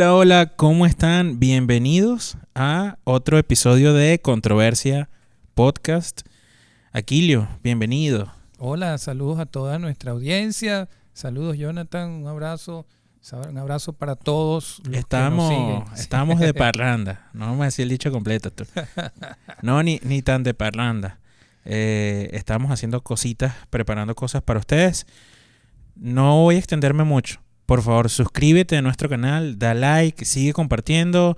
Hola, hola, ¿cómo están? Bienvenidos a otro episodio de Controversia Podcast. Aquilio, bienvenido. Hola, saludos a toda nuestra audiencia. Saludos, Jonathan. Un abrazo para todos los que nos siguen. Estamos de parranda. No vamos a decir el dicho completo. No, ni tan de parranda. Estamos haciendo cositas, preparando cosas para ustedes. No voy a extenderme mucho. Por favor, suscríbete a nuestro canal, da like, sigue compartiendo.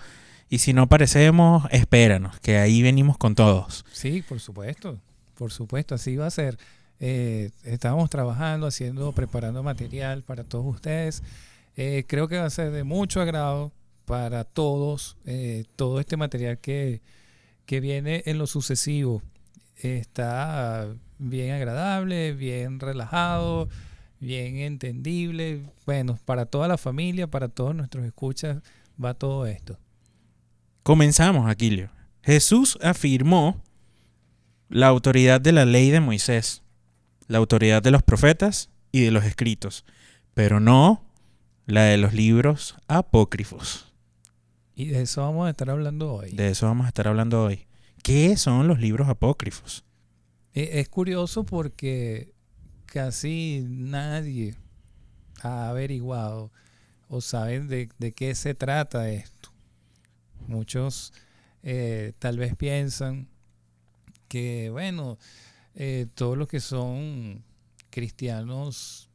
Y si no aparecemos, espéranos, que ahí venimos con todos. Sí, por supuesto, así va a ser. Estamos trabajando, preparando material para todos ustedes. Creo que va a ser de mucho agrado para todos. Todo este material que viene en lo sucesivo está bien agradable, bien relajado, bien entendible. Bueno, para toda la familia, para todos nuestros escuchas, va todo esto. Comenzamos, Aquilio. Jesús afirmó la autoridad de la ley de Moisés, la autoridad de los profetas y de los escritos, pero no la de los libros apócrifos. Y de eso vamos a estar hablando hoy. De eso vamos a estar hablando hoy. ¿Qué son los libros apócrifos? Es curioso porque casi nadie ha averiguado o sabe de qué se trata esto. Muchos tal vez piensan que, bueno, todos los que son cristianos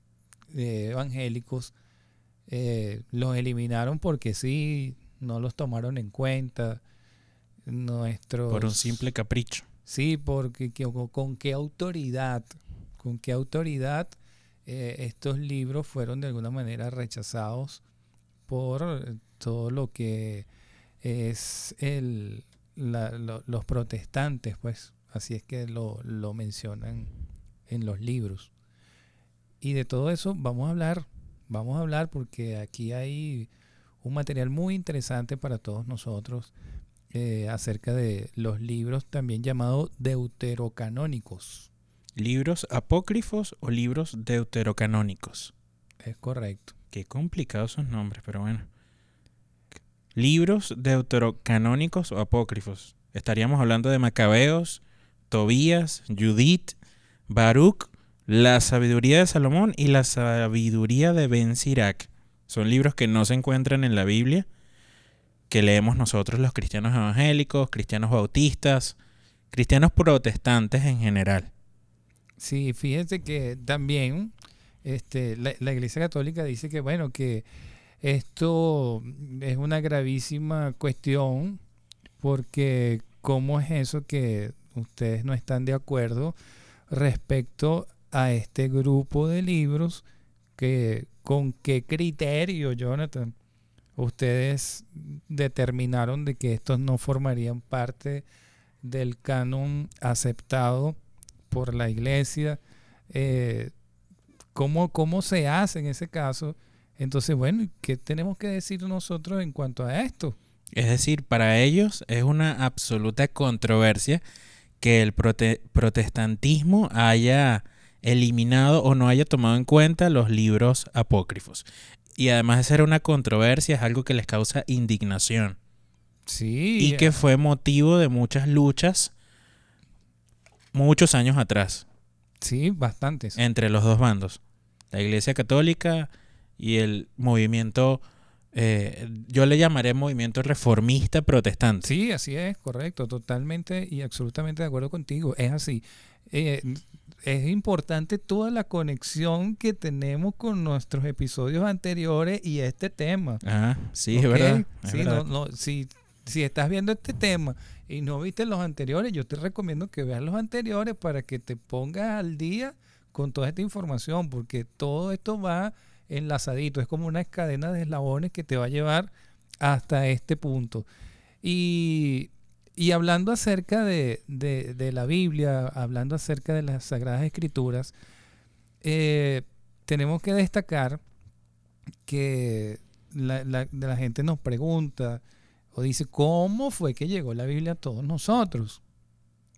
evangélicos los eliminaron porque sí, no los tomaron en cuenta. Por un simple capricho. Sí, porque con qué autoridad estos libros fueron de alguna manera rechazados por todo lo que es los protestantes, pues así es que lo mencionan en los libros. Y de todo eso vamos a hablar porque aquí hay un material muy interesante para todos nosotros acerca de los libros también llamados deuterocanónicos. ¿Libros apócrifos o libros deuterocanónicos? Es correcto. Qué complicados esos nombres, pero bueno. Libros deuterocanónicos o apócrifos. Estaríamos hablando de Macabeos, Tobías, Judith, Baruch, la sabiduría de Salomón y la sabiduría de Ben Sirac. Son libros que no se encuentran en la Biblia, que leemos nosotros los cristianos evangélicos, cristianos bautistas, cristianos protestantes en general. Sí, fíjense que también la Iglesia Católica dice que, bueno, que esto es una gravísima cuestión porque ¿cómo es eso que ustedes no están de acuerdo respecto a este grupo de libros? ¿Con qué criterio, Jonathan, ustedes determinaron de que estos no formarían parte del canon aceptado por la Iglesia? ¿Cómo se hace en ese caso? Entonces, bueno, ¿qué tenemos que decir nosotros en cuanto a esto? Es decir, para ellos es una absoluta controversia que el protestantismo haya eliminado o no haya tomado en cuenta los libros apócrifos. Y además de ser una controversia, es algo que les causa indignación. Sí. Y que fue motivo de muchas luchas muchos años atrás. Sí, bastantes. Entre los dos bandos. La Iglesia Católica y el movimiento, yo le llamaré movimiento reformista protestante. Sí, así es, correcto, totalmente y absolutamente de acuerdo contigo, es así. Es importante toda la conexión que tenemos con nuestros episodios anteriores y este tema. Ah, sí, ¿Okay? es verdad. Sí, verdad. Si estás viendo este tema y no viste los anteriores, yo te recomiendo que veas los anteriores para que te pongas al día con toda esta información, porque todo esto va enlazadito, es como una cadena de eslabones que te va a llevar hasta este punto. Y hablando acerca de la Biblia, hablando acerca de las Sagradas Escrituras, tenemos que destacar que la gente nos pregunta o dice, ¿cómo fue que llegó la Biblia a todos nosotros?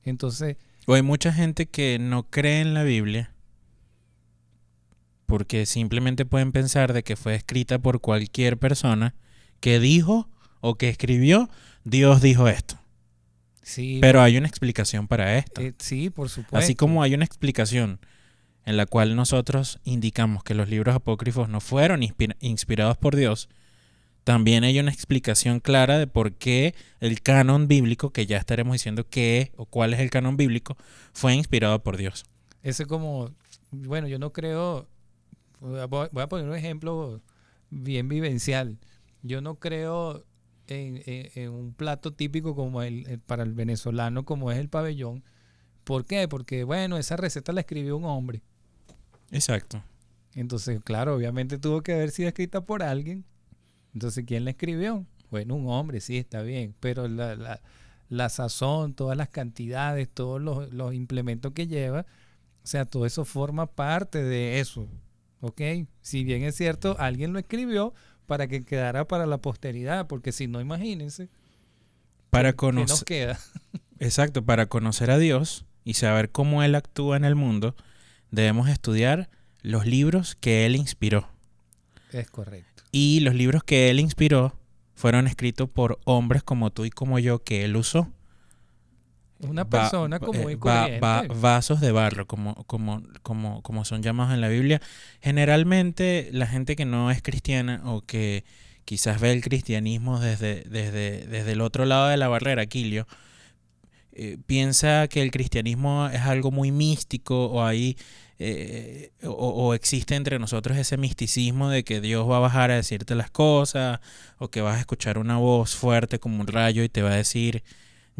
Entonces, o hay mucha gente que no cree en la Biblia porque simplemente pueden pensar de que fue escrita por cualquier persona que dijo o que escribió, Dios dijo esto. Sí, Pero hay una explicación para esto. sí, por supuesto. Así como hay una explicación en la cual nosotros indicamos que los libros apócrifos no fueron inspirados por Dios, también hay una explicación clara de por qué el canon bíblico, que ya estaremos diciendo qué es o cuál es el canon bíblico, fue inspirado por Dios. Ese como, bueno, yo no creo, voy a poner un ejemplo bien vivencial. Yo no creo en un plato típico como para el venezolano, como es el pabellón. ¿Por qué? Porque, bueno, esa receta la escribió un hombre. Exacto. Entonces, claro, obviamente tuvo que haber sido escrita por alguien. Entonces, ¿quién la escribió? Bueno, un hombre, sí, está bien. Pero la sazón, todas las cantidades, todos los implementos que lleva, o sea, todo eso forma parte de eso. ¿Ok? Si bien es cierto, alguien lo escribió para que quedara para la posteridad, porque si no, imagínense. Para ¿Qué nos queda? Exacto, para conocer a Dios y saber cómo Él actúa en el mundo, debemos estudiar los libros que Él inspiró. Es correcto. Y los libros que Él inspiró fueron escritos por hombres como tú y como yo que Él usó. Una persona común y corriente. Vasos de barro, como son llamados en la Biblia. Generalmente la gente que no es cristiana o que quizás ve el cristianismo desde el otro lado de la barrera, Quilio, piensa que el cristianismo es algo muy místico o existe entre nosotros ese misticismo de que Dios va a bajar a decirte las cosas o que vas a escuchar una voz fuerte como un rayo y te va a decir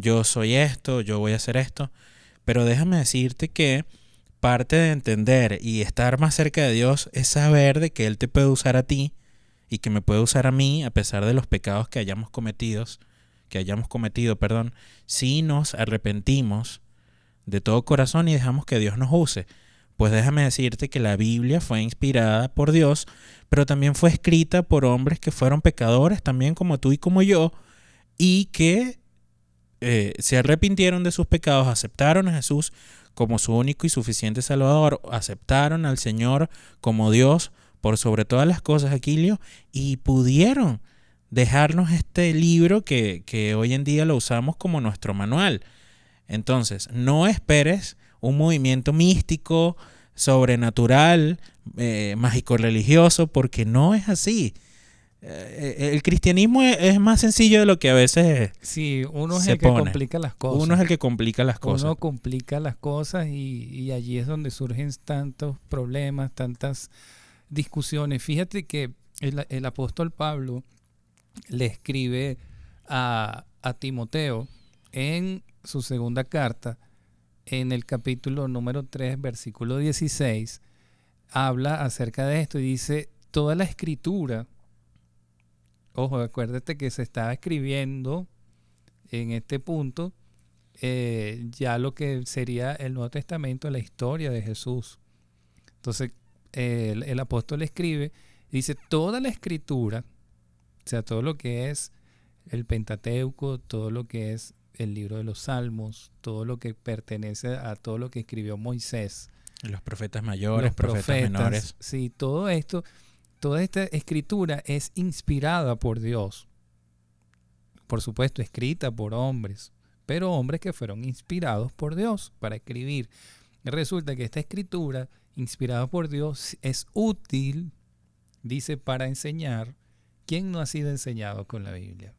yo soy esto, yo voy a hacer esto. Pero déjame decirte que parte de entender y estar más cerca de Dios es saber de que Él te puede usar a ti y que me puede usar a mí a pesar de los pecados que hayamos cometido, si nos arrepentimos de todo corazón y dejamos que Dios nos use. Pues déjame decirte que la Biblia fue inspirada por Dios, pero también fue escrita por hombres que fueron pecadores, también como tú y como yo, y que se arrepintieron de sus pecados, aceptaron a Jesús como su único y suficiente Salvador, aceptaron al Señor como Dios por sobre todas las cosas, Aquilio, y pudieron dejarnos este libro que hoy en día lo usamos como nuestro manual. Entonces, no esperes un movimiento místico, sobrenatural, mágico-religioso, porque no es así. El cristianismo es más sencillo de lo que a veces sí, uno es el que complica las cosas. Uno es el que complica las cosas. Uno complica las cosas y allí es donde surgen tantos problemas, tantas discusiones. Fíjate que el apóstol Pablo le escribe a Timoteo en su segunda carta, en el capítulo número 3, versículo 16, habla acerca de esto y dice, toda la escritura, ojo, acuérdate que se estaba escribiendo en este punto ya lo que sería el Nuevo Testamento, la historia de Jesús. Entonces, el apóstol escribe, dice, toda la escritura, o sea, todo lo que es el Pentateuco, todo lo que es el libro de los Salmos, todo lo que pertenece a todo lo que escribió Moisés. Los profetas mayores, los profetas menores. Sí, todo esto, toda esta escritura es inspirada por Dios. Por supuesto, escrita por hombres, pero hombres que fueron inspirados por Dios para escribir. Resulta que esta escritura, inspirada por Dios, es útil, dice, para enseñar. ¿Quién no ha sido enseñado con la Biblia?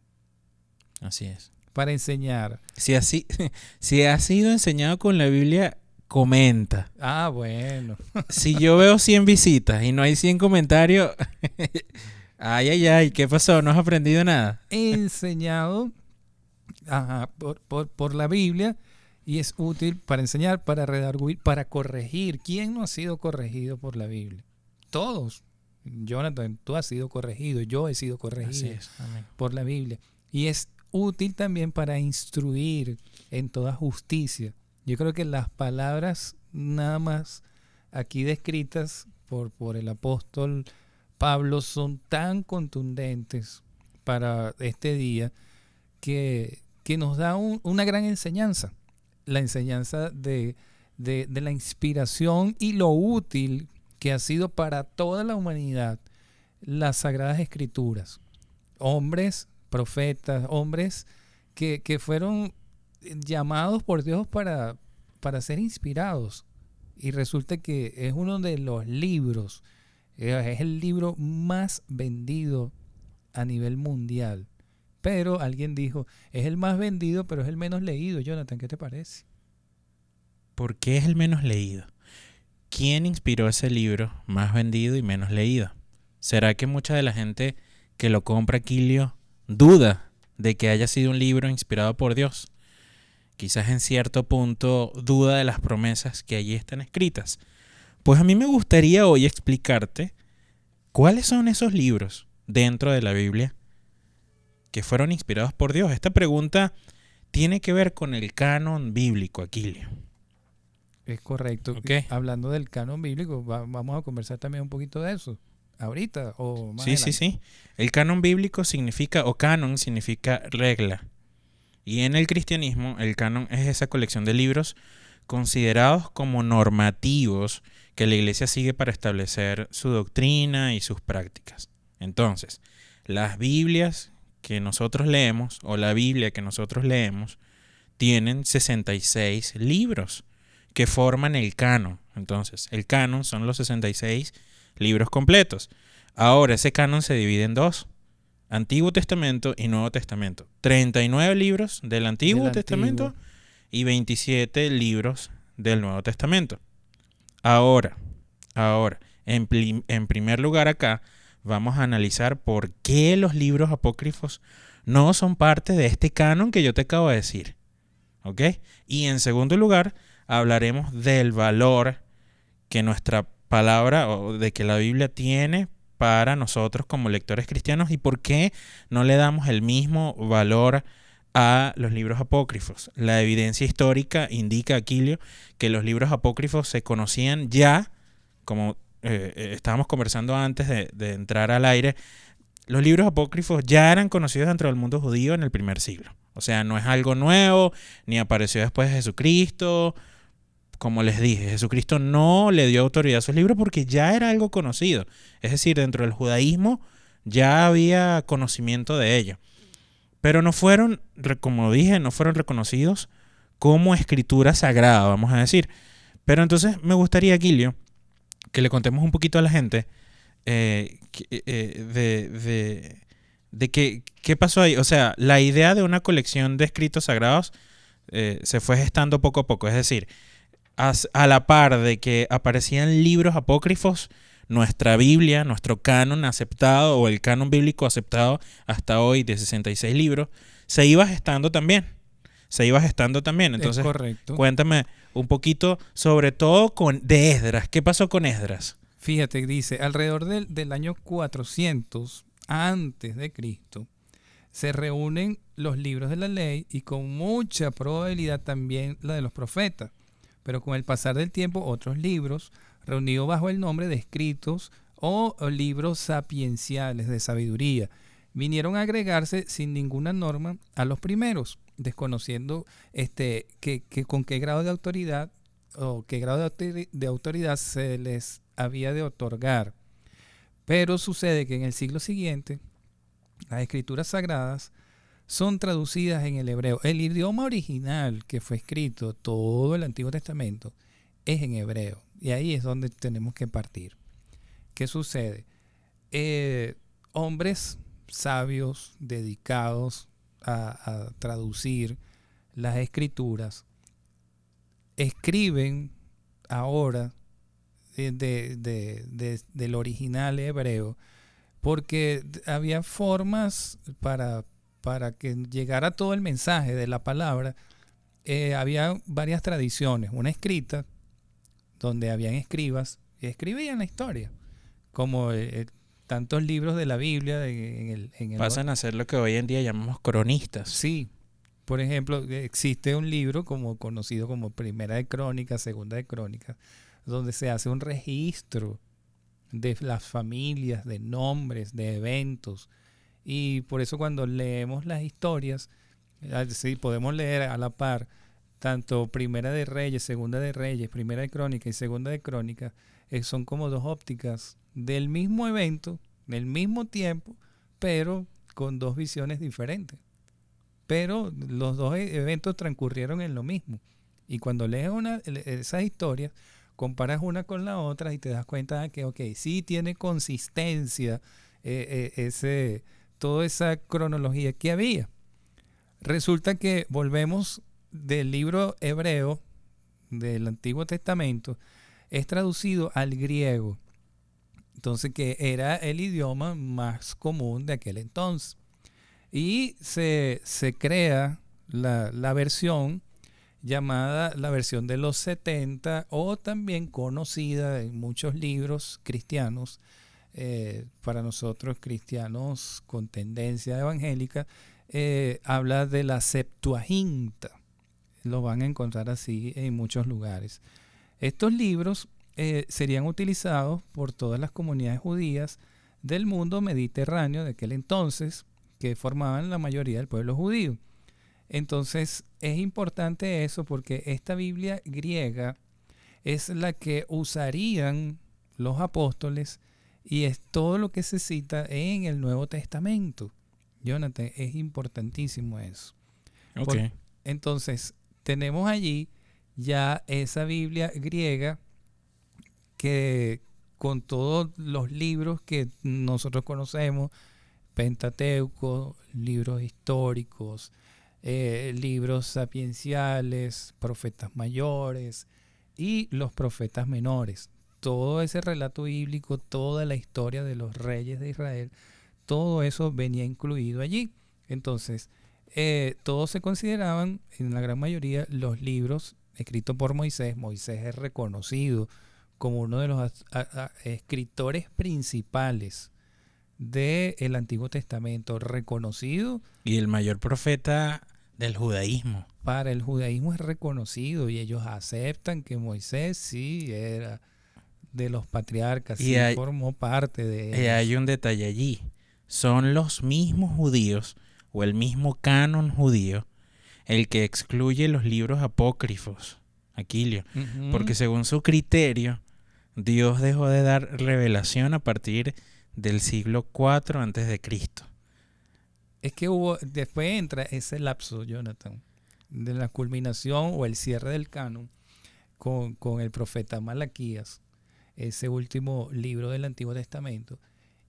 Así es. Para enseñar. Si ha sido enseñado con la Biblia, comenta. Ah, bueno. Si yo veo 100 visitas y no hay 100 comentarios, ay, ¿qué pasó? ¿No has aprendido nada? Enseñado por la Biblia y es útil para enseñar, para redarguir, para corregir. ¿Quién no ha sido corregido por la Biblia? Todos. Jonathan, tú has sido corregido, yo he sido corregido por la Biblia. Y es útil también para instruir en toda justicia. Yo creo que las palabras nada más aquí descritas por el apóstol Pablo son tan contundentes para este día que nos da una gran enseñanza. La enseñanza de la inspiración y lo útil que ha sido para toda la humanidad las Sagradas Escrituras. hombres, profetas, hombres que fueron llamados por Dios para ser inspirados. Y resulta que es uno de los libros, es el libro más vendido a nivel mundial. Pero alguien dijo, es el más vendido, pero es el menos leído. Jonathan, ¿qué te parece? ¿Por qué es el menos leído? ¿Quién inspiró ese libro más vendido y menos leído? ¿Será que mucha de la gente que lo compra, Quilio, duda de que haya sido un libro inspirado por Dios? Quizás en cierto punto duda de las promesas que allí están escritas. Pues a mí me gustaría hoy explicarte cuáles son esos libros dentro de la Biblia que fueron inspirados por Dios. Esta pregunta tiene que ver con el canon bíblico, Aquilio. Es correcto. Okay. Hablando del canon bíblico, vamos a conversar también un poquito de eso. ¿Ahorita o más adelante? Sí. El canon bíblico significa, o canon significa regla. Y en el cristianismo, el canon es esa colección de libros considerados como normativos que la iglesia sigue para establecer su doctrina y sus prácticas. Entonces, las Biblias que nosotros leemos, o la Biblia que nosotros leemos, tienen 66 libros que forman el canon. Entonces, el canon son los 66 libros completos. Ahora, ese canon se divide en dos: Antiguo Testamento y Nuevo Testamento. 39 libros del Antiguo Testamento y 27 libros del Nuevo Testamento. Ahora, en primer lugar acá, vamos a analizar por qué los libros apócrifos no son parte de este canon que yo te acabo de decir. ¿Ok? Y en segundo lugar, hablaremos del valor que nuestra palabra, o de que la Biblia tiene para nosotros como lectores cristianos, y por qué no le damos el mismo valor a los libros apócrifos. La evidencia histórica indica, Aquilio, que los libros apócrifos se conocían ya, como estábamos conversando antes de entrar al aire. Los libros apócrifos ya eran conocidos dentro del mundo judío en el primer siglo. O sea, no es algo nuevo, ni apareció después de Jesucristo. Como les dije, Jesucristo no le dio autoridad a sus libros porque ya era algo conocido. Es decir, dentro del judaísmo ya había conocimiento de ello. Pero no fueron, como dije, no fueron reconocidos como escritura sagrada, vamos a decir. Pero entonces me gustaría, Aquilio, que le contemos un poquito a la gente de qué pasó ahí. O sea, la idea de una colección de escritos sagrados se fue gestando poco a poco. Es decir, a la par de que aparecían libros apócrifos, nuestra Biblia, nuestro canon aceptado, o el canon bíblico aceptado hasta hoy de 66 libros, se iba gestando también. Entonces, es correcto. Cuéntame un poquito, sobre todo de Esdras. ¿Qué pasó con Esdras? Fíjate, dice, alrededor del año 400 antes de Cristo, se reúnen los libros de la ley y con mucha probabilidad también la de los profetas. Pero con el pasar del tiempo, otros libros, reunidos bajo el nombre de escritos o libros sapienciales de sabiduría, vinieron a agregarse sin ninguna norma a los primeros, desconociendo con qué grado de autoridad o qué grado de autoridad se les había de otorgar. Pero sucede que en el siglo siguiente, las escrituras sagradas son traducidas en el hebreo. El idioma original que fue escrito, todo el Antiguo Testamento, es en hebreo. Y ahí es donde tenemos que partir. ¿Qué sucede? Hombres sabios, dedicados a traducir las escrituras, escriben ahora del original hebreo, porque había formas para que llegara todo el mensaje de la palabra. Había varias tradiciones, una escrita, donde habían escribas y escribían la historia, como tantos libros de la Biblia. Pasan a ser lo que hoy en día llamamos cronistas. Sí, por ejemplo, existe un libro conocido como Primera de Crónicas, Segunda de Crónicas, donde se hace un registro de las familias, de nombres, de eventos. Y por eso cuando leemos las historias, sí, podemos leer a la par tanto Primera de Reyes, Segunda de Reyes, Primera de Crónicas y Segunda de Crónicas. Son como dos ópticas del mismo evento, del mismo tiempo, pero con dos visiones diferentes. Pero los dos eventos transcurrieron en lo mismo. Y cuando lees esas historias, comparas una con la otra y te das cuenta de que, ok, sí tiene consistencia toda esa cronología que había. Resulta que volvemos del libro hebreo del Antiguo Testamento, es traducido al griego. Entonces, que era el idioma más común de aquel entonces. Y se crea la versión llamada la versión de los 70, o también conocida en muchos libros cristianos, para nosotros cristianos con tendencia evangélica, habla de la Septuaginta. Lo van a encontrar así en muchos lugares. Estos libros serían utilizados por todas las comunidades judías del mundo mediterráneo de aquel entonces, que formaban la mayoría del pueblo judío. Entonces es importante eso, porque esta Biblia griega es la que usarían los apóstoles y es todo lo que se cita en el Nuevo Testamento. Jonathan, es importantísimo eso. Okay. Entonces tenemos allí ya esa Biblia griega que con todos los libros que nosotros conocemos, Pentateuco, libros históricos, libros sapienciales, profetas mayores y los profetas menores. Todo ese relato bíblico, toda la historia de los reyes de Israel, todo eso venía incluido allí. Entonces, todos se consideraban, en la gran mayoría, los libros escritos por Moisés. Moisés es reconocido como uno de los escritores principales del Antiguo Testamento, reconocido. Y el mayor profeta del judaísmo. Para el judaísmo es reconocido, y ellos aceptan que Moisés sí era de los patriarcas, sí formó parte de ellos. Y hay un detalle allí. Son los mismos judíos, o el mismo canon judío, el que excluye los libros apócrifos, Aquilio. Porque según su criterio, Dios dejó de dar revelación a partir del siglo IV antes de Cristo. Es que después entra ese lapso, Jonathan, de la culminación o el cierre del canon con el profeta Malaquías, ese último libro del Antiguo Testamento,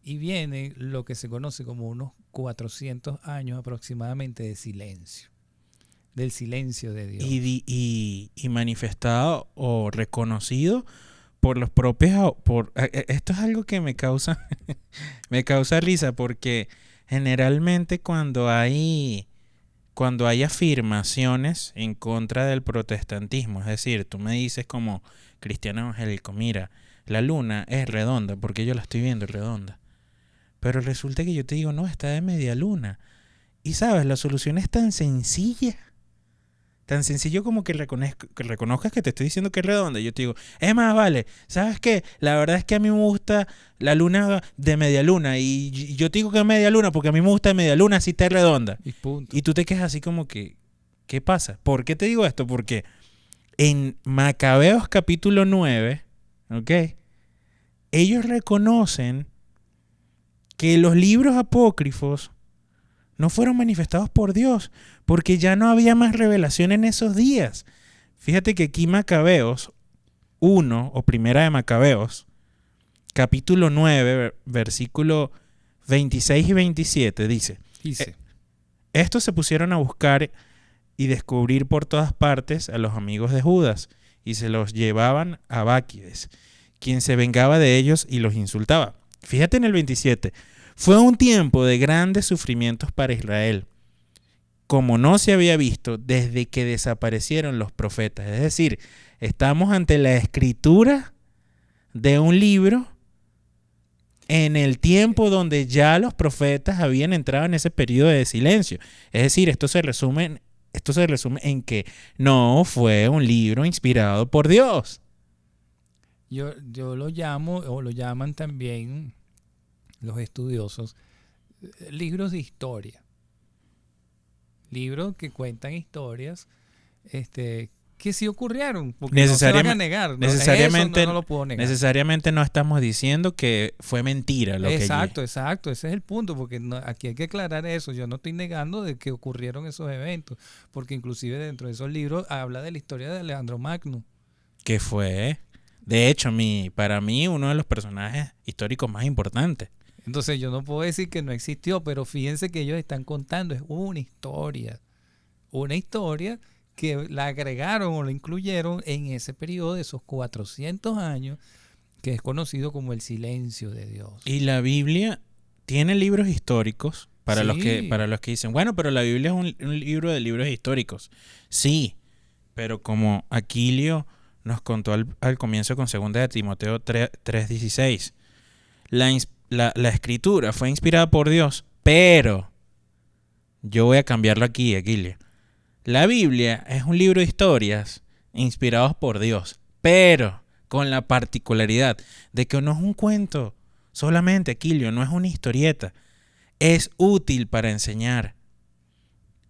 y viene lo que se conoce como unos 400 años aproximadamente de silencio, del silencio de Dios. Y manifestado o reconocido por los propios... esto es algo que me causa risa, porque generalmente cuando hay afirmaciones en contra del protestantismo, es decir, tú me dices como cristiano evangélico, mira, la luna es redonda porque yo la estoy viendo redonda, pero resulta que yo te digo, no, está de media luna, y sabes, la solución es tan sencilla, tan sencillo como que reconozcas que te estoy diciendo que es redonda. Y yo te digo, es más, vale, ¿sabes qué? La verdad es que a mí me gusta la luna de media luna. Y yo te digo que es media luna porque a mí me gusta de media luna, así está redonda. Y punto. Y tú te quedas así como que, ¿qué pasa? ¿Por qué te digo esto? Porque en Macabeos capítulo 9, ¿ok? Ellos reconocen que los libros apócrifos no fueron manifestados por Dios, porque ya no había más revelación en esos días. Fíjate que aquí Macabeos 1, o primera de Macabeos, capítulo 9, versículo 26 y 27, dice, estos se pusieron a buscar y descubrir por todas partes a los amigos de Judas, y se los llevaban a Báquides, quien se vengaba de ellos y los insultaba. Fíjate en el 27, fue un tiempo de grandes sufrimientos para Israel, como no se había visto desde que desaparecieron los profetas. Es decir, estamos ante la escritura de un libro en el tiempo donde ya los profetas habían entrado en ese periodo de silencio. Es decir, esto se resume en que no fue un libro inspirado por Dios. Yo lo llamo, o lo llaman también los estudiosos, libros de historia. Libros que cuentan historias que sí ocurrieron, porque no se van a negar. Necesariamente, eso no lo puedo negar. Necesariamente no estamos diciendo que fue mentira lo exacto, ese es el punto, porque aquí hay que aclarar eso. Yo no estoy negando de que ocurrieron esos eventos, porque inclusive dentro de esos libros habla de la historia de Alejandro Magno. Que fue, de hecho, para mí, uno de los personajes históricos más importantes. Entonces yo no puedo decir que no existió, pero fíjense que ellos están contando, es una historia que la agregaron o la incluyeron en ese periodo de esos 400 años, que es conocido como el silencio de Dios. Y la Biblia tiene libros históricos para los que dicen, bueno, pero la Biblia es un libro de libros históricos. Sí, pero como Aquilio nos contó al comienzo con 2 de Timoteo 3:16, la escritura fue inspirada por Dios, pero yo voy a cambiarlo aquí, Aquilio. La Biblia es un libro de historias inspirados por Dios, pero con la particularidad de que no es un cuento solamente, Aquilio, no es una historieta. Es útil para enseñar,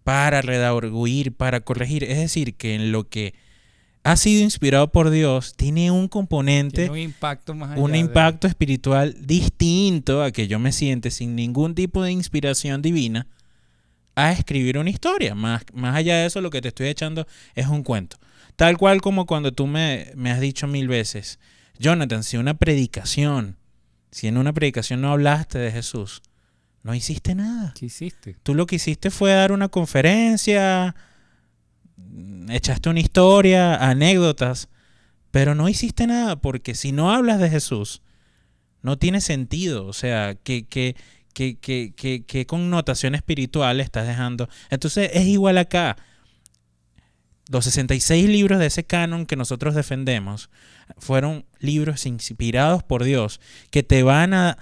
para redarguir, para corregir. Es decir, que en lo que ha sido inspirado por Dios tiene un componente, tiene un impacto más allá un impacto espiritual distinto a que yo me siente sin ningún tipo de inspiración divina a escribir una historia. Más allá de eso, lo que te estoy echando es un cuento. Tal cual como cuando tú me has dicho 1000 veces, Jonathan, si en una predicación no hablaste de Jesús, no hiciste nada. ¿Qué hiciste? Tú lo que hiciste fue dar una conferencia, echaste una historia, anécdotas, pero no hiciste nada, porque si no hablas de Jesús, no tiene sentido. O sea, ¿qué connotación espiritual estás dejando? Entonces es igual acá. Los 66 libros de ese canon que nosotros defendemos fueron libros inspirados por Dios que van a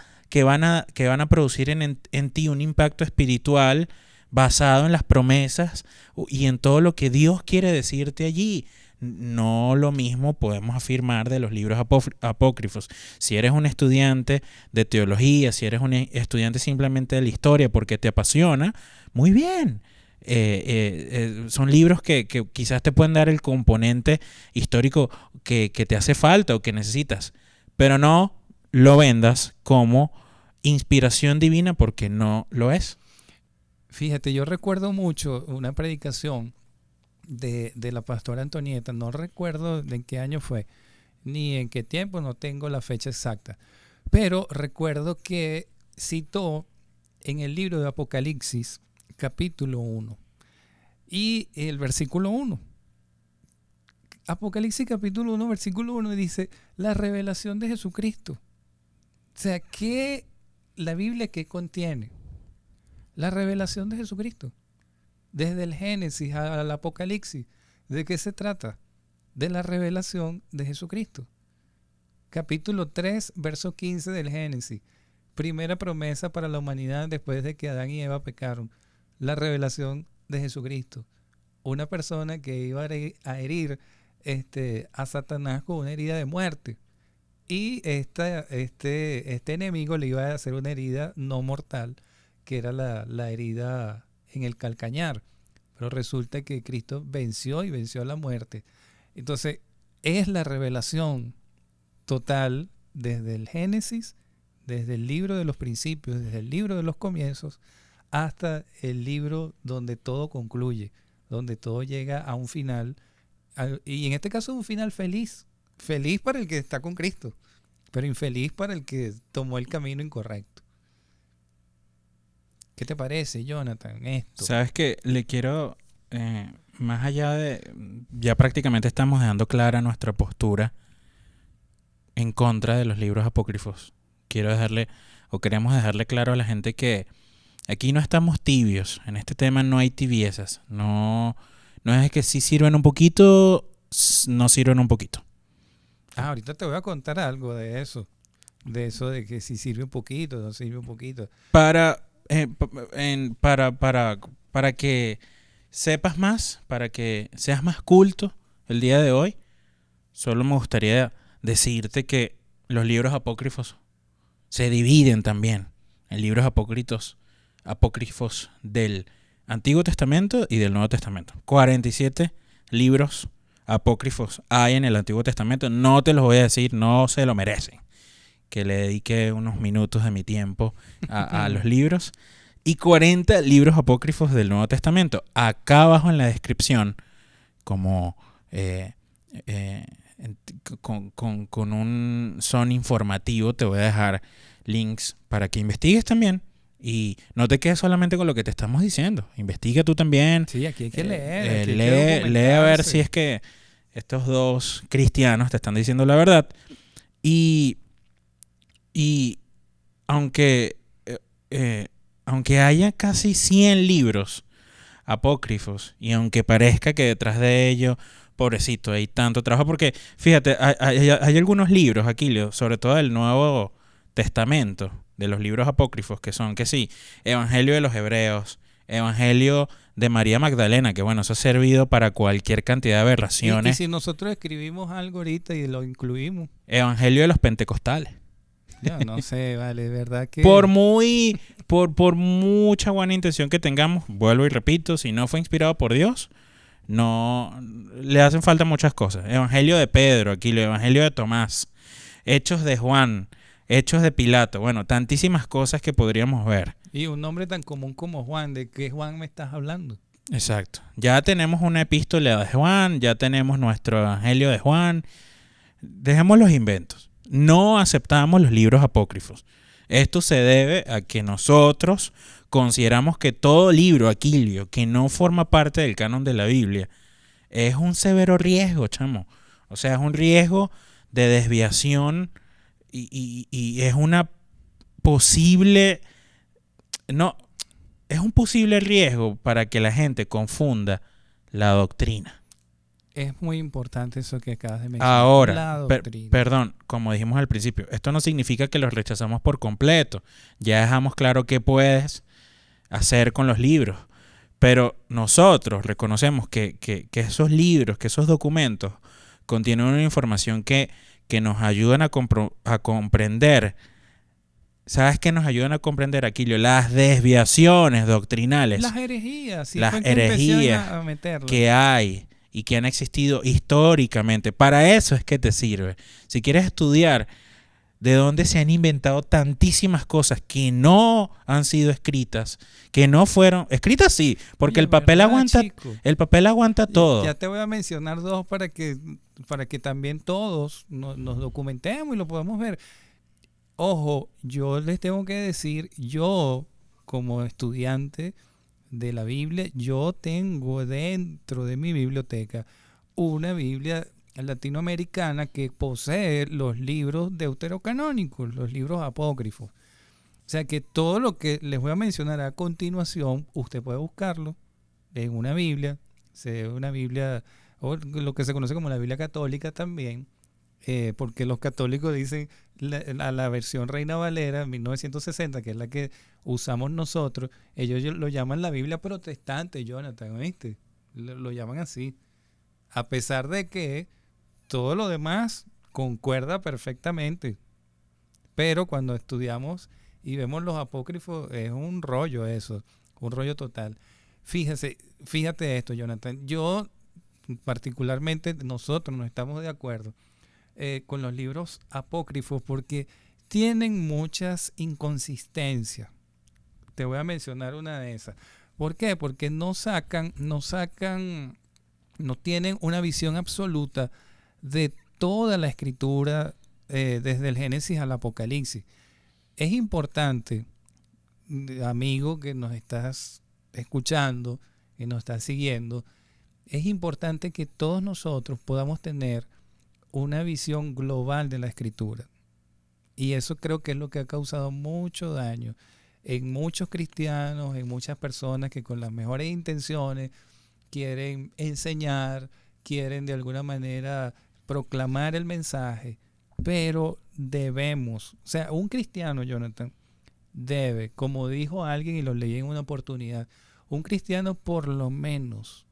producir en ti un impacto espiritual basado en las promesas y en todo lo que Dios quiere decirte allí. No lo mismo podemos afirmar de los libros apócrifos. Si eres un estudiante de teología, si eres un estudiante simplemente de la historia porque te apasiona, muy bien. Son libros que quizás te pueden dar el componente histórico que te hace falta o que necesitas, pero no lo vendas como inspiración divina, porque no lo es. Fíjate, yo recuerdo mucho una predicación de la pastora Antonieta, no recuerdo de en qué año fue, ni en qué tiempo, no tengo la fecha exacta, pero recuerdo que citó en el libro de Apocalipsis, capítulo 1, y el versículo 1. Apocalipsis capítulo 1, versículo 1 dice, la revelación de Jesucristo. O sea, ¿qué la Biblia qué contiene? La revelación de Jesucristo. Desde el Génesis al Apocalipsis. ¿De qué se trata? De la revelación de Jesucristo. Capítulo 3, verso 15 del Génesis. Primera promesa para la humanidad después de que Adán y Eva pecaron. La revelación de Jesucristo. Una persona que iba a herir a Satanás con una herida de muerte. Y este enemigo le iba a hacer una herida no mortal, que era la herida en el calcañar. Pero resulta que Cristo venció la muerte. Entonces, es la revelación total desde el Génesis, desde el libro de los principios, desde el libro de los comienzos, hasta el libro donde todo concluye, donde todo llega a un final. Y en este caso, un final feliz. Feliz para el que está con Cristo, pero infeliz para el que tomó el camino incorrecto. ¿Qué te parece, Jonathan, esto? Sabes que le quiero, más allá de, ya prácticamente estamos dejando clara nuestra postura en contra de los libros apócrifos. Queremos dejarle claro a la gente que aquí no estamos tibios. En este tema no hay tibiezas. No es que si sirven un poquito, no sirven un poquito. Ahorita te voy a contar algo de eso. De eso de que si sirve un poquito, no sirve un poquito. Para que sepas más, para que seas más culto el día de hoy, solo me gustaría decirte que los libros apócrifos se dividen también en libros apócrifos del Antiguo Testamento y del Nuevo Testamento. 47 libros apócrifos hay en el Antiguo Testamento. No te los voy a decir, no se lo merecen. Que le dedique unos minutos de mi tiempo a los libros. Y 40 libros apócrifos del Nuevo Testamento. Acá abajo en la descripción, como con un son informativo, te voy a dejar links para que investigues también. Y no te quedes solamente con lo que te estamos diciendo. Investiga tú también. Sí, aquí hay que leer. Aquí hay que Lee a ver documentarse. si es que estos dos cristianos te están diciendo la verdad. Y aunque, aunque haya casi 100 libros apócrifos, y aunque parezca que detrás de ello, pobrecito, hay tanto trabajo, porque fíjate, hay algunos libros aquí, Leo, sobre todo del Nuevo Testamento, de los libros apócrifos, que son, que sí, Evangelio de los Hebreos, Evangelio de María Magdalena, que bueno, eso ha servido para cualquier cantidad de Y aberraciones, si nosotros escribimos algo ahorita y lo incluimos, Evangelio de los Pentecostales. yo no sé, vale, de verdad que... Por mucha buena intención que tengamos, vuelvo y repito, si no fue inspirado por Dios, no le hacen falta muchas cosas. Evangelio de Pedro, aquí el Evangelio de Tomás, Hechos de Juan, Hechos de Pilato, bueno, tantísimas cosas que podríamos ver. Y un nombre tan común como Juan, ¿de qué Juan me estás hablando? Exacto. Ya tenemos una epístola de Juan, ya tenemos nuestro Evangelio de Juan. Dejemos los inventos. No aceptamos los libros apócrifos. Esto se debe a que nosotros consideramos que todo libro, Aquilio, que no forma parte del canon de la Biblia, es un severo riesgo, chamo. O sea, es un riesgo de desviación y es una posible... No, es un posible riesgo para que la gente confunda la doctrina. Es muy importante eso que acabas de mencionar. La Ahora, doctrina. perdón, como dijimos al principio, esto no significa que los rechazamos por completo. Ya dejamos claro qué puedes hacer con los libros. Pero nosotros reconocemos que esos libros, que esos documentos contienen una información que nos ayudan a comprender. ¿Sabes qué nos ayudan a comprender, Aquilio? Las desviaciones doctrinales. Las herejías, sí, las fue que empezaron herejías a meterlas. que hay y que han existido históricamente. Para eso es que te sirve. Si quieres estudiar de dónde se han inventado tantísimas cosas que no han sido escritas, que no fueron escritas, sí, porque Oye, el papel ¿verdad, aguanta, chico? el papel aguanta todo. Ya te voy a mencionar dos para que también todos nos documentemos y lo podamos ver. Ojo, yo les tengo que decir, yo como estudiante de la Biblia, yo tengo dentro de mi biblioteca una Biblia latinoamericana que posee los libros deuterocanónicos, los libros apócrifos. O sea que todo lo que les voy a mencionar a continuación, usted puede buscarlo en una Biblia, o lo que se conoce como la Biblia católica también, porque los católicos dicen la versión Reina Valera 1960, que es la que usamos nosotros, ellos lo llaman la Biblia protestante, Jonathan, ¿viste? Lo llaman así. A pesar de que todo lo demás concuerda perfectamente. Pero cuando estudiamos y vemos los apócrifos, es un rollo eso, un rollo total. Fíjate esto, Jonathan. Yo, particularmente, nosotros no estamos de acuerdo con los libros apócrifos porque tienen muchas inconsistencias. Te voy a mencionar una de esas. ¿Por qué? Porque no tienen una visión absoluta de toda la escritura desde el Génesis al Apocalipsis. Es importante, amigo que nos estás escuchando, que nos estás siguiendo, es importante que todos nosotros podamos tener una visión global de la escritura. Y eso creo que es lo que ha causado mucho daño en muchos cristianos, en muchas personas que con las mejores intenciones quieren enseñar, quieren de alguna manera proclamar el mensaje, pero debemos, o sea, un cristiano, Jonathan, debe, como dijo alguien y lo leí en una oportunidad, un cristiano por lo menos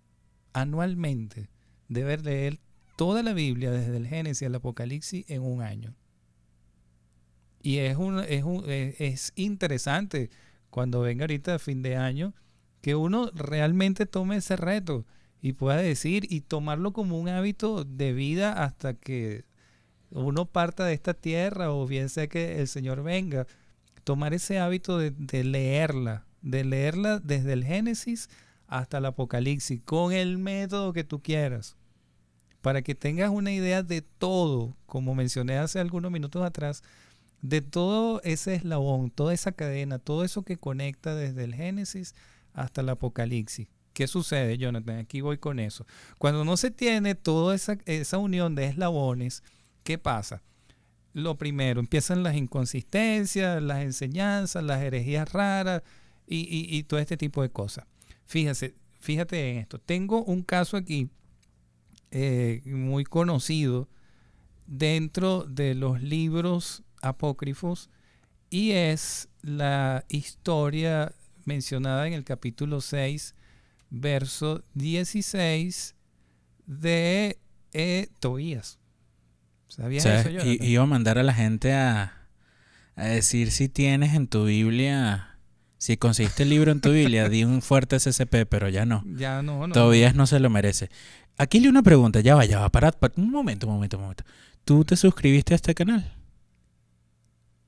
anualmente debe leer toda la Biblia desde el Génesis al Apocalipsis en un año. Y es interesante cuando venga ahorita a fin de año que uno realmente tome ese reto y pueda decir y tomarlo como un hábito de vida hasta que uno parta de esta tierra o bien sea que el Señor venga. Tomar ese hábito de leerla desde el Génesis hasta el Apocalipsis, con el método que tú quieras, para que tengas una idea de todo, como mencioné hace algunos minutos atrás, de todo ese eslabón, toda esa cadena, todo eso que conecta desde el Génesis hasta el Apocalipsis. ¿Qué sucede, Jonathan? Aquí voy con eso. Cuando no se tiene toda esa unión de eslabones, ¿qué pasa? Lo primero, empiezan las inconsistencias, las enseñanzas, las herejías raras y todo este tipo de cosas. Fíjate en esto. Tengo un caso aquí muy conocido dentro de los libros apócrifos y es la historia mencionada en el capítulo 6, verso 16 de Tobías. ¿Sabías eso, Jonathan? Iba a mandar a la gente a decir si tienes en tu Biblia, si conseguiste el libro en tu Biblia, di un fuerte SCP, pero ya no. Ya no. Tobías no se lo merece. Aquí le una pregunta, ya va, parad, un momento. ¿Tú te suscribiste a este canal?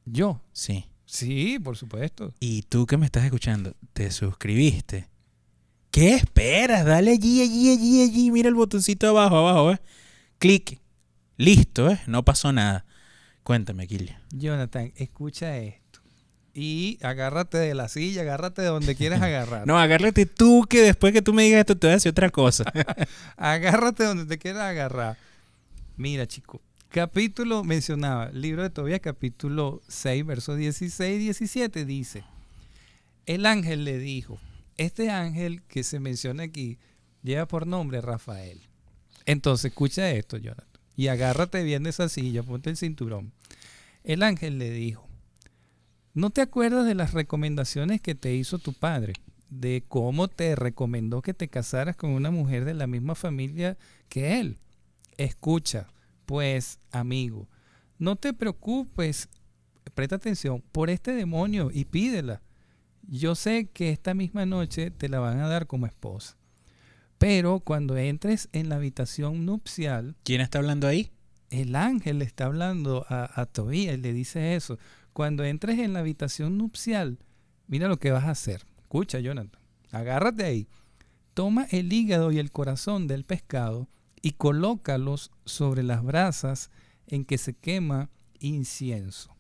¿Yo? Sí. Sí, por supuesto. ¿Y tú que me estás escuchando, te suscribiste? ¿Qué esperas? Dale allí, mira el botoncito abajo, clic. Listo, no pasó nada. Cuéntame, Kilia. Jonathan, escucha esto. Y agárrate de la silla, agárrate de donde quieras agarrar. No, agárrate tú, que después que tú me digas esto te voy a decir otra cosa. Agárrate donde te quieras agarrar. Mira, chico. Capítulo mencionaba, libro de Tobías, capítulo 6, versos 16 y 17, dice: el ángel le dijo, este ángel que se menciona aquí lleva por nombre Rafael. Entonces, escucha esto, Jonathan, y agárrate bien de esa silla, ponte el cinturón. El ángel le dijo, ¿no te acuerdas de las recomendaciones que te hizo tu padre? De cómo te recomendó que te casaras con una mujer de la misma familia que él. Escucha, pues, amigo, no te preocupes, presta atención, por este demonio y pídela. Yo sé que esta misma noche te la van a dar como esposa. Pero cuando entres en la habitación nupcial... ¿Quién está hablando ahí? El ángel le está hablando a Tobías y le dice eso. Cuando entres en la habitación nupcial, mira lo que vas a hacer. Escucha, Jonathan, agárrate ahí. Toma el hígado y el corazón del pescado y colócalos sobre las brasas en que se quema incienso.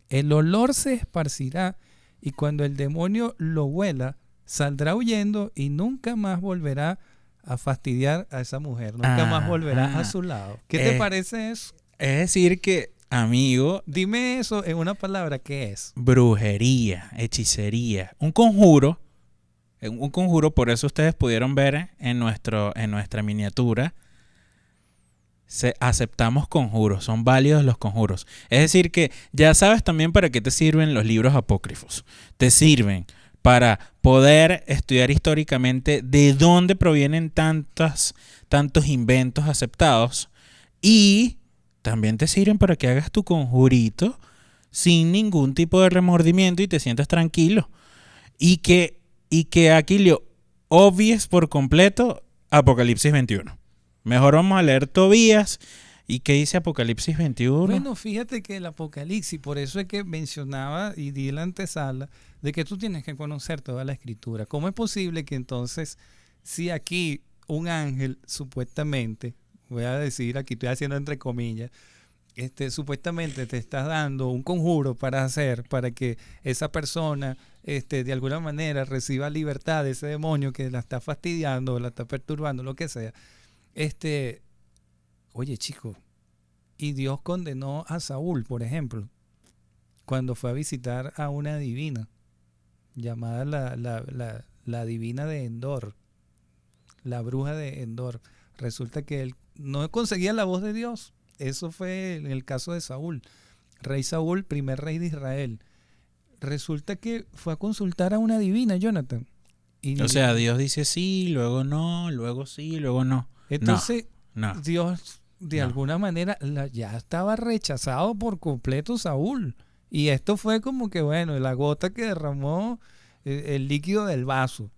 El olor se esparcirá y cuando el demonio lo huela, saldrá huyendo y nunca más volverá a fastidiar a esa mujer. Nunca más volverá a su lado. ¿Qué te parece eso? Es decir que, amigo... Dime eso en una palabra, ¿qué es? Brujería, hechicería, un conjuro, por eso ustedes pudieron ver en nuestra miniatura. Aceptamos conjuros, son válidos los conjuros. Es decir que ya sabes también para qué te sirven los libros apócrifos. Te sirven para poder estudiar históricamente de dónde provienen tantos inventos aceptados, y también te sirven para que hagas tu conjurito sin ningún tipo de remordimiento y te sientas tranquilo. Y que Aquilio obvies por completo Apocalipsis 21. Mejor vamos a leer Tobías. ¿Y qué dice Apocalipsis 21? Bueno, fíjate que el Apocalipsis, por eso es que mencionaba y di la antesala de que tú tienes que conocer toda la escritura. ¿Cómo es posible que entonces, si aquí un ángel supuestamente, voy a decir, aquí estoy haciendo entre comillas, supuestamente te estás dando un conjuro para que esa persona de alguna manera reciba libertad de ese demonio que la está fastidiando, la está perturbando, lo que sea? Oye, chico, y Dios condenó a Saúl, por ejemplo, cuando fue a visitar a una divina llamada la divina de Endor, la bruja de Endor. Resulta que él no conseguía la voz de Dios. Eso fue en el caso de Saúl. Rey Saúl, primer rey de Israel. Resulta que fue a consultar a una divina, Jonathan. O sea, Dios dice sí, luego no, luego sí, luego no. Entonces, no. Dios de alguna manera ya estaba rechazado por completo Saúl. Y esto fue como que, bueno, la gota que derramó el líquido del vaso.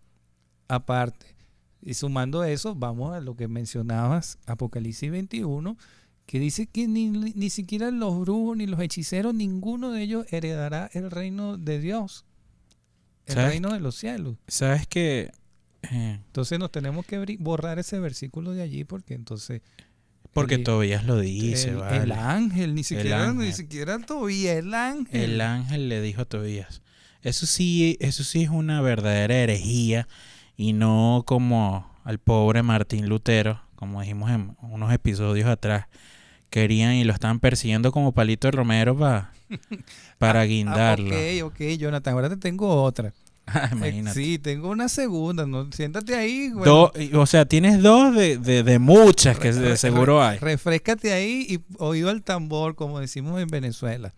Aparte, Y sumando eso, vamos a lo que mencionabas, Apocalipsis 21, que dice que ni siquiera los brujos ni los hechiceros, ninguno de ellos heredará el reino de Dios, el reino de los cielos. ¿Sabes qué? Entonces nos tenemos que borrar ese versículo de allí porque entonces... Porque Tobías lo dice, ¿vale? El ángel, ni siquiera Tobías, el ángel. El ángel le dijo a Tobías. Eso sí es una verdadera herejía y no como al pobre Martín Lutero, como dijimos en unos episodios atrás, querían y lo estaban persiguiendo como Palito de Romero para guindarlo. Ok, Jonathan, ahora te tengo otra. Imagínate. Sí, tengo una segunda, ¿no? Siéntate ahí. Bueno, o sea, tienes dos de muchas que de seguro hay. Refréscate ahí y oído al tambor, como decimos en Venezuela.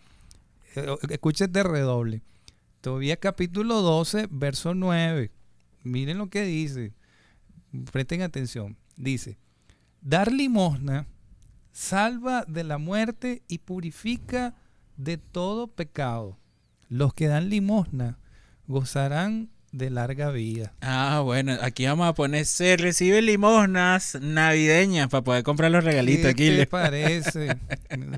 Escúchate redoble. Tobías capítulo 12, verso 9. Miren lo que dice. Presten atención. Dice: dar limosna salva de la muerte y purifica de todo pecado. Los que dan limosna gozarán de larga vida. Bueno, aquí vamos a poner: se recibe limosnas navideñas para poder comprar los regalitos aquí. ¿Qué te parece?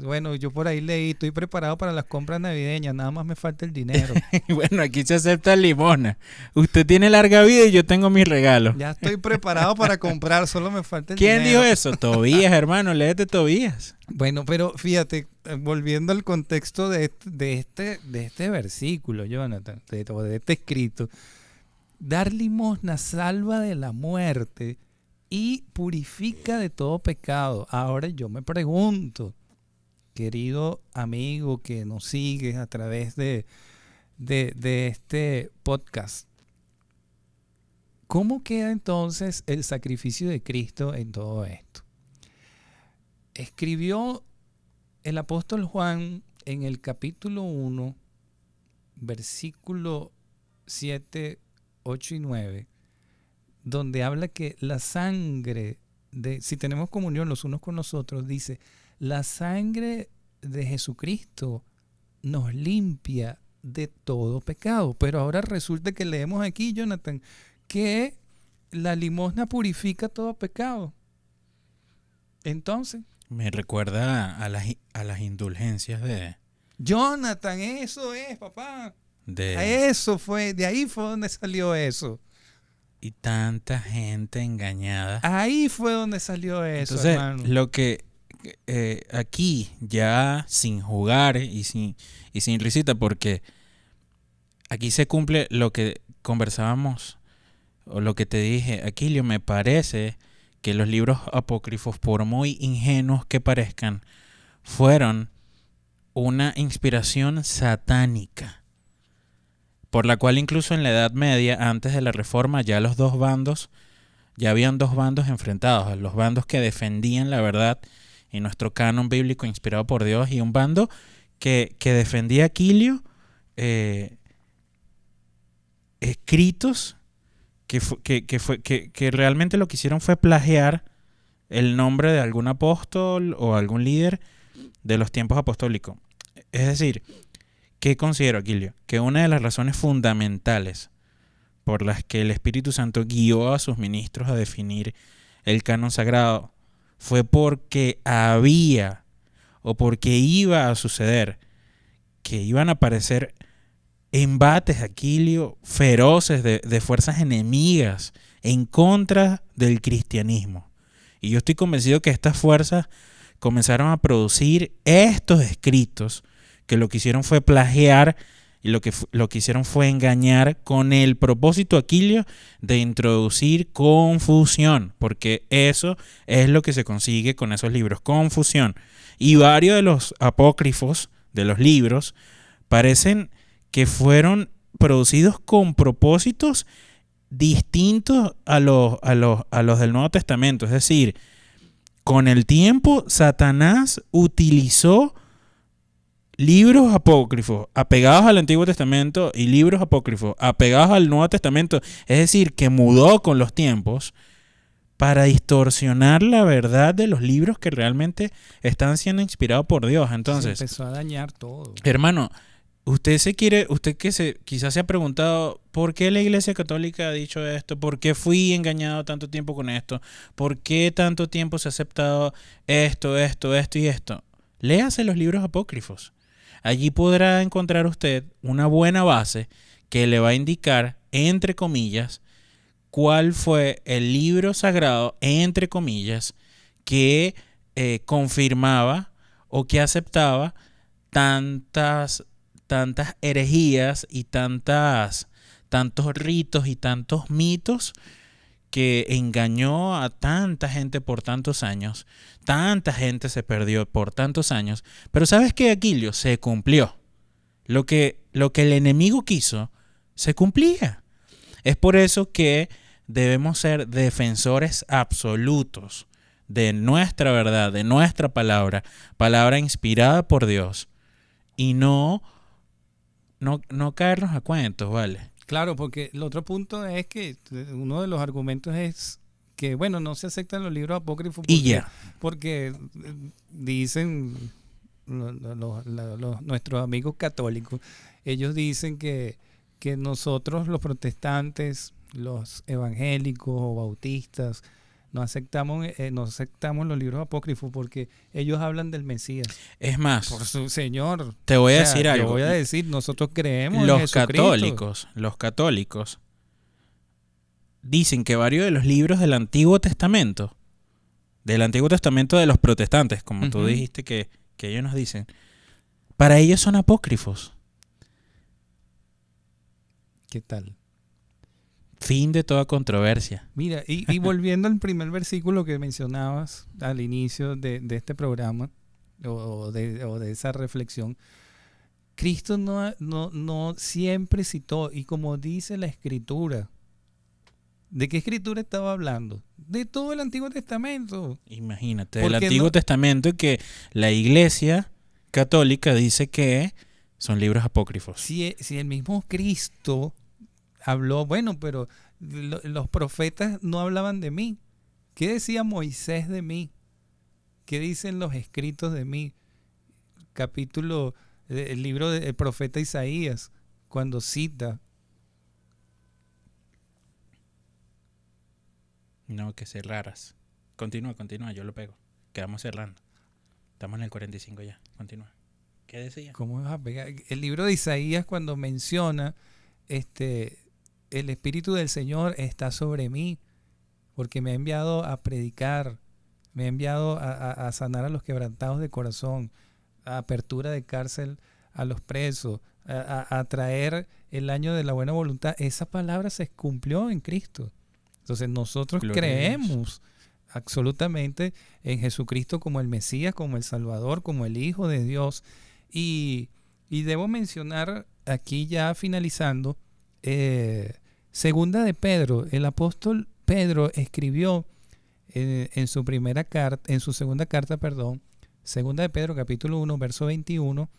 Bueno, yo por ahí leí, estoy preparado para las compras navideñas, nada más me falta el dinero. Bueno, aquí se acepta limosna. Usted tiene larga vida y yo tengo mis regalos. Ya estoy preparado para comprar, solo me falta el dinero. ¿Quién dijo eso? Tobías, hermano, léete Tobías. Bueno, pero fíjate, volviendo al contexto de este versículo, Jonathan, de este escrito, dar limosna salva de la muerte y purifica de todo pecado. Ahora yo me pregunto, querido amigo que nos sigues a través de este podcast, ¿cómo queda entonces el sacrificio de Cristo en todo esto? Escribió el apóstol Juan en el capítulo 1, versículo 7, 8 y 9, donde habla que la sangre, si tenemos comunión los unos con los otros, dice, la sangre de Jesucristo nos limpia de todo pecado. Pero ahora resulta que leemos aquí, Jonathan, que la limosna purifica todo pecado. Entonces... me recuerda a las indulgencias de... Jonathan, eso es, papá. De ahí fue donde salió eso. Y tanta gente engañada. Ahí fue donde salió eso, entonces, hermano. Lo que aquí, ya sin jugar y sin risita, porque aquí se cumple lo que conversábamos, o lo que te dije, Aquilio, me parece que los libros apócrifos, por muy ingenuos que parezcan, fueron una inspiración satánica, por la cual incluso en la Edad Media, antes de la Reforma, ya habían dos bandos enfrentados, los bandos que defendían la verdad y nuestro canon bíblico inspirado por Dios, y un bando que defendía a Aquilio, escritos que realmente lo que hicieron fue plagiar el nombre de algún apóstol o algún líder de los tiempos apostólicos. Es decir, ¿qué considero, Aquilio? Que una de las razones fundamentales por las que el Espíritu Santo guió a sus ministros a definir el canon sagrado fue porque había o porque iba a suceder que iban a aparecer embates, Aquilio, feroces de fuerzas enemigas en contra del cristianismo. Y yo estoy convencido que estas fuerzas comenzaron a producir estos escritos que lo que hicieron fue plagiar y lo que hicieron fue engañar con el propósito, Aquilio, de introducir confusión, porque eso es lo que se consigue con esos libros, confusión. Y varios de los apócrifos de los libros parecen que fueron producidos con propósitos distintos a los del Nuevo Testamento. Es decir, con el tiempo Satanás utilizó libros apócrifos apegados al Antiguo Testamento y libros apócrifos apegados al Nuevo Testamento. Es decir, que mudó con los tiempos para distorsionar la verdad de los libros que realmente están siendo inspirados por Dios. Entonces, se empezó a dañar todo. Hermano, Quizás se ha preguntado por qué la Iglesia Católica ha dicho esto, por qué fui engañado tanto tiempo con esto, por qué tanto tiempo se ha aceptado esto y esto. Léase los libros apócrifos. Allí podrá encontrar usted una buena base que le va a indicar, entre comillas, cuál fue el libro sagrado, entre comillas, que confirmaba o que aceptaba tantas herejías y tantos ritos y tantos mitos que engañó a tanta gente por tantos años. Tanta gente se perdió por tantos años. Pero ¿sabes qué, Aquilio? Se cumplió. Lo que el enemigo quiso, se cumplía. Es por eso que debemos ser defensores absolutos de nuestra verdad, de nuestra palabra inspirada por Dios, y no caernos a cuentos, ¿vale? Claro, porque el otro punto es que uno de los argumentos es que, bueno, no se aceptan los libros apócrifos porque dicen nuestros amigos católicos, ellos dicen que nosotros los protestantes, los evangélicos o bautistas, no aceptamos los libros apócrifos porque ellos hablan del Mesías. Es más, por su Señor. Te voy a decir algo. Yo voy a decir, nosotros creemos en Jesucristo. Los católicos dicen que varios de los libros del Antiguo Testamento de los protestantes, como tú dijiste que ellos nos dicen, para ellos son apócrifos. ¿Qué tal? Fin de toda controversia. Mira, y volviendo al primer versículo que mencionabas al inicio de este programa o de esa reflexión, Cristo no siempre citó, y como dice la Escritura, ¿de qué Escritura estaba hablando? De todo el Antiguo Testamento. Imagínate, del Antiguo Testamento, que la Iglesia Católica dice que son libros apócrifos. Si el mismo Cristo habló, bueno, pero los profetas no hablaban de mí. ¿Qué decía Moisés de mí? ¿Qué dicen los escritos de mí? El libro del profeta Isaías, cuando cita. No, que cerraras. Continúa, yo lo pego. Quedamos cerrando. Estamos en el 45 ya. Continúa. ¿Qué decía? ¿Cómo vas a pegar? El libro de Isaías, cuando menciona el Espíritu del Señor está sobre mí, porque me ha enviado a predicar, me ha enviado a sanar a los quebrantados de corazón, a apertura de cárcel a los presos, a traer el año de la buena voluntad. Esa palabra se cumplió en Cristo. Entonces nosotros creemos absolutamente en Jesucristo como el Mesías, como el Salvador, como el Hijo de Dios. Y debo mencionar aquí, ya finalizando, segunda de Pedro. El apóstol Pedro escribió en su segunda carta, segunda de Pedro, capítulo 1, verso 21,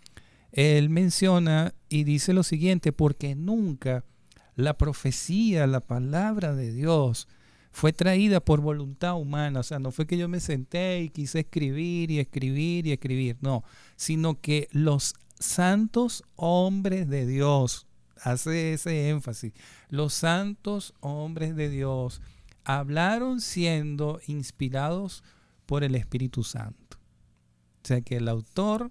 él menciona y dice lo siguiente: porque nunca la profecía, la palabra de Dios fue traída por voluntad humana. O sea, no fue que yo me senté y quise escribir y escribir y escribir, no, sino que los santos hombres de Dios, hace ese énfasis, los santos hombres de Dios hablaron siendo inspirados por el Espíritu Santo. O sea que el autor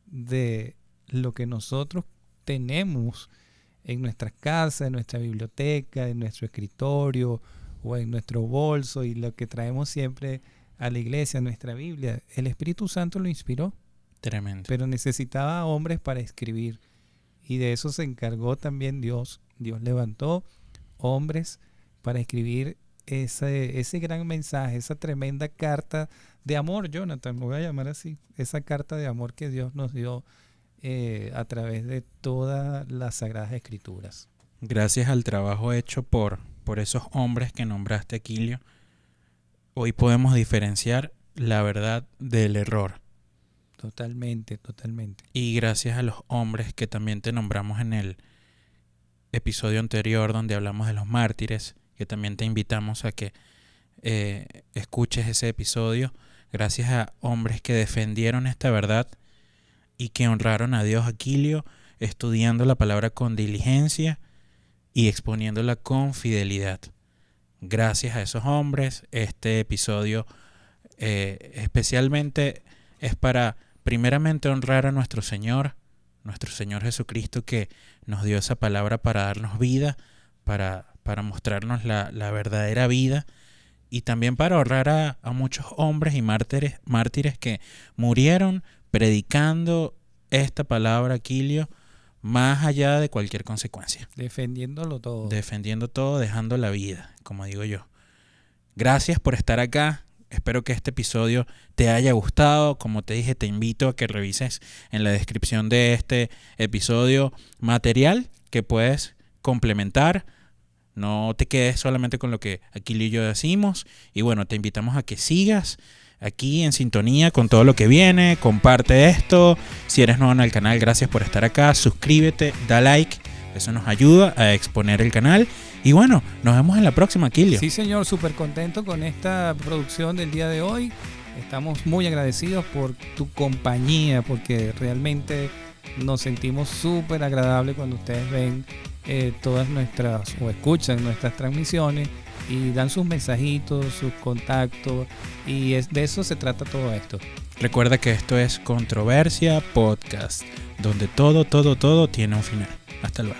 de lo que nosotros tenemos en nuestras casas, en nuestra biblioteca, en nuestro escritorio o en nuestro bolso, y lo que traemos siempre a la iglesia, nuestra Biblia, el Espíritu Santo lo inspiró. Tremendo. Pero necesitaba hombres para escribir, y de eso se encargó también Dios. Dios levantó hombres para escribir ese gran mensaje, esa tremenda carta de amor, Jonathan, lo voy a llamar así, esa carta de amor que Dios nos dio a través de todas las Sagradas Escrituras. Gracias al trabajo hecho por esos hombres que nombraste, Aquilio, hoy podemos diferenciar la verdad del error. Totalmente. Y gracias a los hombres que también te nombramos en el episodio anterior, donde hablamos de los mártires, que también te invitamos a que escuches ese episodio. Gracias a hombres que defendieron esta verdad y que honraron a Dios, Aquilio, estudiando la palabra con diligencia y exponiéndola con fidelidad. Gracias a esos hombres, este episodio especialmente es para primeramente honrar a nuestro Señor Jesucristo, que nos dio esa palabra para darnos vida, para mostrarnos la verdadera vida, y también para honrar a muchos hombres y mártires que murieron predicando esta palabra, Aquilio, más allá de cualquier consecuencia. Defendiéndolo todo. Defendiendo todo, dejando la vida, como digo yo. Gracias por estar acá. Espero que este episodio te haya gustado. Como te dije, te invito a que revises en la descripción de este episodio material que puedes complementar. No te quedes solamente con lo que Aquilio y yo decimos. Y bueno, te invitamos a que sigas aquí en sintonía con todo lo que viene. Comparte esto. Si eres nuevo en el canal, gracias por estar acá. Suscríbete, da like. Eso nos ayuda a exponer el canal. Y bueno, nos vemos en la próxima, Aquilio. Sí, señor, súper contento con esta producción del día de hoy. Estamos muy agradecidos por tu compañía, porque realmente nos sentimos súper agradables cuando ustedes ven todas nuestras, o escuchan nuestras transmisiones y dan sus mensajitos, sus contactos, y de eso se trata todo esto. Recuerda que esto es Controversia Podcast, donde todo tiene un final. Hasta luego.